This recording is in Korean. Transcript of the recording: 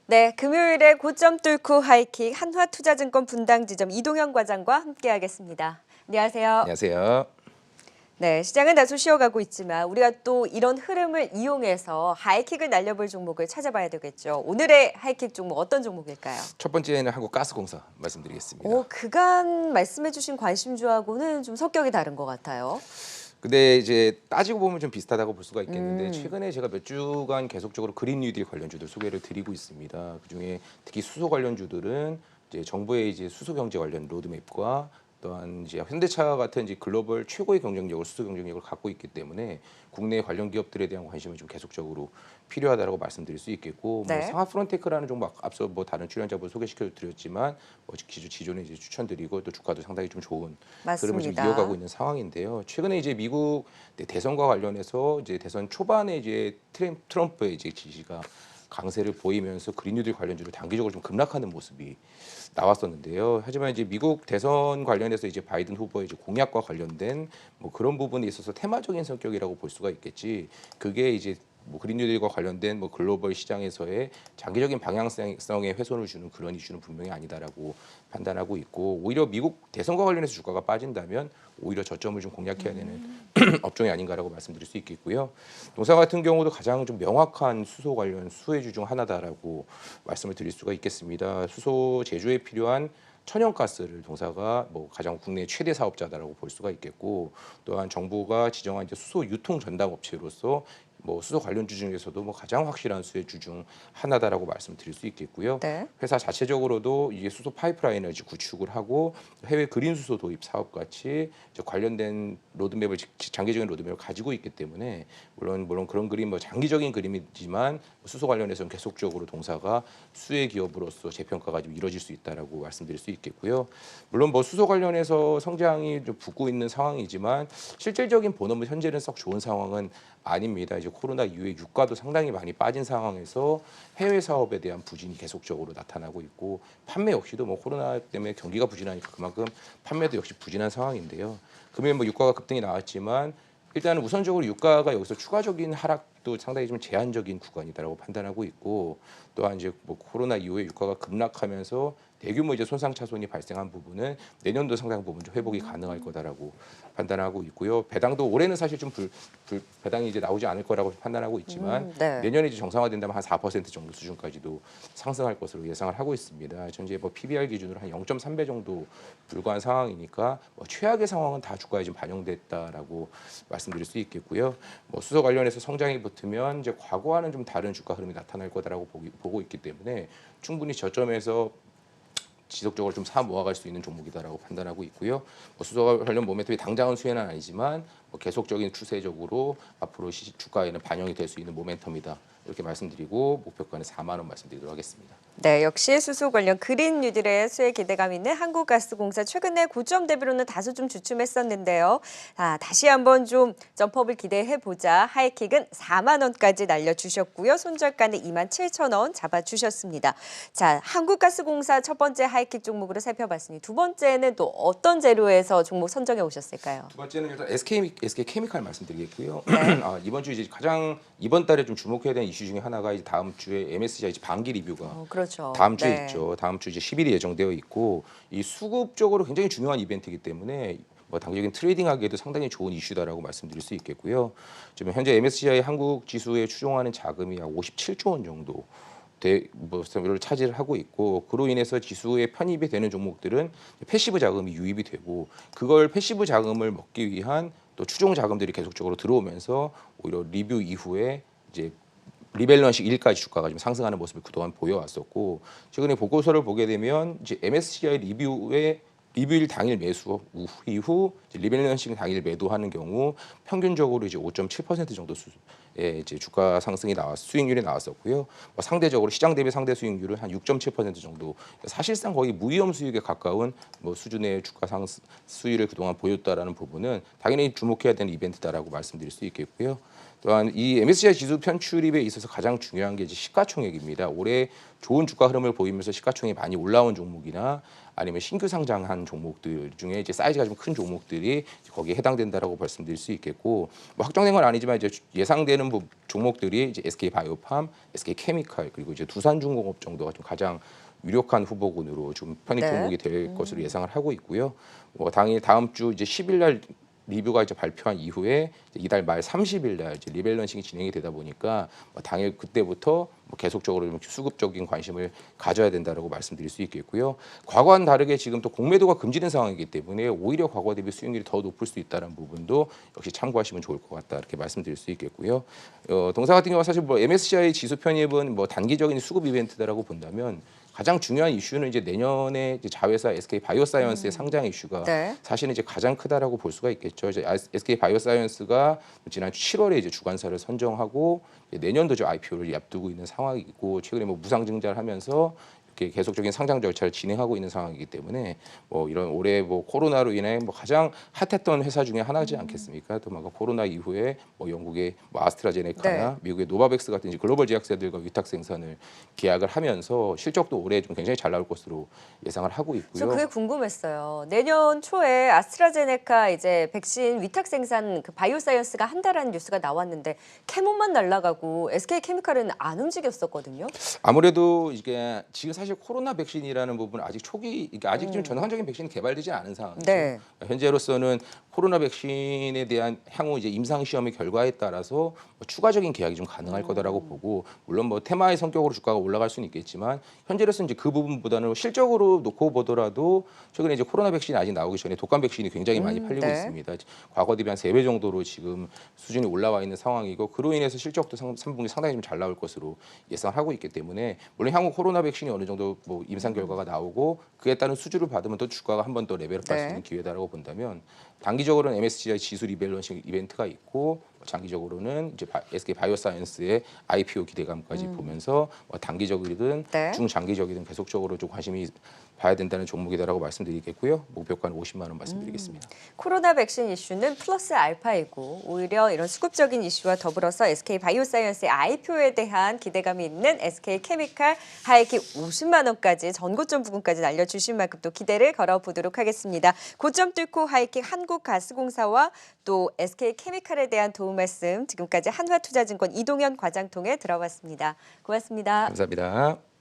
네, 금요일에 고점 뚫고 하이킥 한화투자증권 분당지점 이동현 과장과 함께하겠습니다. 안녕하세요. 안녕하세요. 네, 시장은 다소 쉬어가고 있지만 우리가 또 이런 흐름을 이용해서 하이킥을 날려볼 종목을 찾아봐야 되겠죠. 오늘의 하이킥 종목 어떤 종목일까요? 첫 번째는 한국가스공사 말씀드리겠습니다. 그간 말씀해주신 관심주하고는 좀 성격이 다른 것 같아요. 근데 이제 따지고 보면 좀 비슷하다고 볼 수가 있겠는데 최근에 제가 몇 주간 계속적으로 그린 뉴딜 관련주들 소개를 드리고 있습니다. 그중에 특히 수소 관련주들은 이제 정부의 이제 수소 경제 관련 로드맵과 또한 이제 현대차 같은 이제 글로벌 최고의 경쟁력을 수소 경쟁력을 갖고 있기 때문에 국내 관련 기업들에 대한 관심이 좀 계속적으로 필요하다라고 말씀드릴 수 있겠고 뭐 네. 상하 프론테크라는 종목 앞서 뭐 다른 출연자분 소개시켜 드렸지만 뭐 기존에 이제 추천드리고 또 주가도 상당히 좀 좋은 흐름을 지금 맞습니다. 이어가고 있는 상황인데요. 최근에 이제 미국 대선과 관련해서 이제 대선 초반에 이제 트럼프의 이제 지지가 강세를 보이면서 그린뉴딜 관련주를 단기적으로 좀 급락하는 모습이 나왔었는데요. 하지만 이제 미국 대선 관련해서 이제 바이든 후보의 이제 공약과 관련된 뭐 그런 부분에 있어서 테마적인 성격이라고 볼 수가 있겠지. 그게 이제 뭐 그린뉴딜과 관련된 뭐 글로벌 시장에서의 장기적인 방향성에 훼손을 주는 그런 이슈는 분명히 아니다라고 판단하고 있고 오히려 미국 대선과 관련해서 주가가 빠진다면 오히려 저점을 좀 공략해야 되는 업종이 아닌가라고 말씀드릴 수 있겠고요. 동사 같은 경우도 가장 좀 명확한 수소 관련 수혜주 중 하나다라고 말씀을 드릴 수가 있겠습니다. 수소 제조에 필요한 천연가스를 동사가 뭐 가장 국내 최대 사업자다라고 볼 수가 있겠고 또한 정부가 지정한 이제 수소 유통 전담 업체로서 뭐 수소 관련주 중에서도 뭐 가장 확실한 수혜주 중 하나다라고 말씀드릴 수 있겠고요. 네. 회사 자체적으로도 이게 수소 파이프라인을 이제 구축을 하고 해외 그린 수소 도입 사업 같이 이제 관련된 로드맵을 장기적인 로드맵을 가지고 있기 때문에 물론 그런 그림 뭐 장기적인 그림이지만 수소 관련해서는 계속적으로 동사가 수혜 기업으로서 재평가가 좀 이루어질 수 있다라고 말씀드릴 수 있겠고요. 물론 뭐 수소 관련해서 성장이 좀 붙고 있는 상황이지만 실질적인 본업은 현재는 썩 좋은 상황은 아닙니다. 이제 코로나 이후에 유가도 상당히 많이 빠진 상황에서 해외 사업에 대한 부진이 계속적으로 나타나고 있고 판매 역시도 뭐 코로나 때문에 경기가 부진하니까 그만큼 판매도 역시 부진한 상황인데요. 금일 뭐 유가가 급등이 나왔지만 일단은 우선적으로 유가가 여기서 추가적인 하락도 상당히 좀 제한적인 구간이다라고 판단하고 있고 또한 이제 뭐 코로나 이후에 유가가 급락하면서 대규모 이제 손상 차손이 발생한 부분은 내년도 상당 부분 좀 회복이 가능할 거다라고 판단하고 있고요. 배당도 올해는 사실 좀 배당이 이제 나오지 않을 거라고 판단하고 있지만 네. 내년에 이제 정상화된다면 한 4% 정도 수준까지도 상승할 것으로 예상을 하고 있습니다. 현재 뭐 PBR 기준으로 한 0.3배 정도 불과한 상황이니까 뭐 최악의 상황은 다 주가에 좀 반영됐다라고 말씀드릴 수 있겠고요. 뭐 수소 관련해서 성장이 붙으면 이제 과거와는 좀 다른 주가 흐름이 나타날 거다라고 보고 있기 때문에 충분히 저점에서 지속적으로 좀 사 모아갈 수 있는 종목이다라고 판단하고 있고요. 뭐 수소 관련 모멘텀이 당장은 수혜는 아니지만 뭐 계속적인 추세적으로 앞으로 주가에는 반영이 될 수 있는 모멘텀이다. 이렇게 말씀드리고 목표가는 4만 원 말씀드리도록 하겠습니다. 네, 역시 수소 관련 그린 뉴딜의 수혜 기대감 있는 한국가스공사 최근에 고점 대비로는 다소 좀 주춤했었는데요. 다시 한번 좀 점프업을 기대해 보자. 하이킥은 4만 원까지 날려주셨고요. 손절가는 27,000원 잡아주셨습니다. 자, 한국가스공사 첫 번째 하이킥 종목으로 살펴봤으니 두 번째는 또 어떤 재료에서 종목 선정해 오셨을까요? 두 번째는 일단 SK 케미칼 말씀드리겠고요. 네. 이번 주 이제 가장 이번 달에 좀 주목해야 되는 이슈 중에 하나가 이제 다음 주에 MSCI 이제 반기 리뷰가 그렇죠. 다음 주에 네. 있죠. 다음 주 이제 10일이 예정되어 있고 이 수급적으로 굉장히 중요한 이벤트이기 때문에 뭐 단기적인 트레이딩하기에도 상당히 좋은 이슈다라고 말씀드릴 수 있겠고요. 지금 현재 MSCI 한국 지수에 추종하는 자금이 약 57조 원 정도 를 차지하고 있고 그로 인해서 지수에 편입이 되는 종목들은 패시브 자금이 유입이 되고 그걸 패시브 자금을 먹기 위한 또 추종 자금들이 계속적으로 들어오면서 오히려 리뷰 이후에 이제 리밸런싱 일까지 주가가 좀 상승하는 모습을 그동안 보여왔었고 최근에 보고서를 보게 되면 이제 MSCI 리뷰일 당일 매수 이후 이제 리밸런싱 당일 매도하는 경우 평균적으로 이제 5.7% 정도 수준의 이제 주가 상승이 수익률이 나왔었고요. 뭐 상대적으로 시장 대비 상대 수익률은 한 6.7% 정도 사실상 거의 무위험 수익에 가까운 뭐 수준의 주가 수익을 그동안 보였다라는 부분은 당연히 주목해야 되는 이벤트다라고 말씀드릴 수 있겠고요. 또한 이 MSCI 지수 편출입에 있어서 가장 중요한 게 이제 시가총액입니다. 올해 좋은 주가 흐름을 보이면서 시가총액이 많이 올라온 종목이나 아니면 신규 상장한 종목들 중에 이제 사이즈가 좀 큰 종목들이 거기에 해당된다라고 말씀드릴 수 있겠고 뭐 확정된 건 아니지만 이제 예상되는 종목들이 이제 SK 바이오팜, SK 케미칼 그리고 이제 두산중공업 정도가 좀 가장 유력한 후보군으로 좀 편입 네. 종목이 될 것으로 예상을 하고 있고요. 뭐 당일 다음 주 이제 10일 날 리뷰가 이제 발표한 이후에 이제 이달 말 30일 날 이제 리밸런싱이 진행이 되다 보니까 뭐 당일 그때부터 뭐 계속적으로 좀 수급적인 관심을 가져야 된다라고 말씀드릴 수 있겠고요. 과거와는 다르게 지금 또 공매도가 금지된 상황이기 때문에 오히려 과거 대비 수익률이 더 높을 수 있다는 부분도 역시 참고하시면 좋을 것 같다 이렇게 말씀드릴 수 있겠고요. 동사 같은 경우는 사실 뭐 MSCI 지수 편입은 뭐 단기적인 수급 이벤트다라고 본다면 가장 중요한 이슈는 이제 내년에 이제 자회사 SK 바이오사이언스의 상장 이슈가 네. 사실은 이제 가장 크다라고 볼 수가 있겠죠. 이제 SK 바이오사이언스가 지난 7월에 이제 주관사를 선정하고 이제 내년도 이제 IPO를 앞두고 있는 상황이고 최근에 뭐 무상증자를 하면서 이렇게 계속적인 상장 절차를 진행하고 있는 상황이기 때문에 뭐 이런 올해 뭐 코로나로 인해 뭐 가장 핫했던 회사 중에 하나지 않겠습니까? 또 막 코로나 이후에 뭐 영국의 뭐 아스트라제네카나 네. 미국의 노바백스 같은 이제 글로벌 제약사들과 위탁 생산을 계약을 하면서 실적도 올해 좀 굉장히 잘 나올 것으로 예상을 하고 저 있고요. 그게 궁금했어요. 내년 초에 아스트라제네카 이제 백신 위탁 생산 그 바이오사이언스가 한다라는 뉴스가 나왔는데 캐몬만 날아가고 SK케미칼은 안 움직였었거든요. 아무래도 이게 지금 사실 코로나 백신이라는 부분은 아직 초기, 이게 아직 좀 전환적인 백신이 개발되지 않은 상황이죠. 네. 현재로서는 코로나 백신에 대한 향후 이제 임상 시험의 결과에 따라서 뭐 추가적인 계약이 좀 가능할 거다라고 보고 물론 뭐 테마의 성격으로 주가가 올라갈 수는 있겠지만 현재로서는 이제 그 부분보다는 실적으로 놓고 보더라도 최근에 이제 코로나 백신이 아직 나오기 전에 독감 백신이 굉장히 많이 팔리고 네. 있습니다. 과거 대비 한 3배 정도로 지금 수준이 올라와 있는 상황이고 그로 인해서 실적도 3분기 상당히 좀 잘 나올 것으로 예상하고 있기 때문에 물론 향후 코로나 백신이 어느 정도 뭐 임상 결과가 나오고 그에 따른 수주를 받으면 또 주가가 한 번 더 레벨업 할 수 네. 있는 기회다라고 본다면 단기적으로는 MSCI 지수 리밸런싱 이벤트가 있고 장기적으로는 이제 SK 바이오사이언스의 IPO 기대감까지 보면서 뭐 단기적이든 네. 중장기적이든 계속적으로 좀 관심이 봐야 된다는 종목이다라고 말씀드리겠고요. 목표가는 50만 원 말씀드리겠습니다. 코로나 백신 이슈는 플러스 알파이고 오히려 이런 수급적인 이슈와 더불어서 SK 바이오사이언스의 IPO에 대한 기대감이 있는 SK케미칼 하이킥 50만 원까지 전고점 부근까지 날려주신 만큼 또 기대를 걸어보도록 하겠습니다. 고점 뚫고 하이킥 한국가스공사와 또 SK케미칼에 대한 도움 말씀 지금까지 한화투자증권 이동현 과장 통해 들어봤습니다. 고맙습니다. 감사합니다.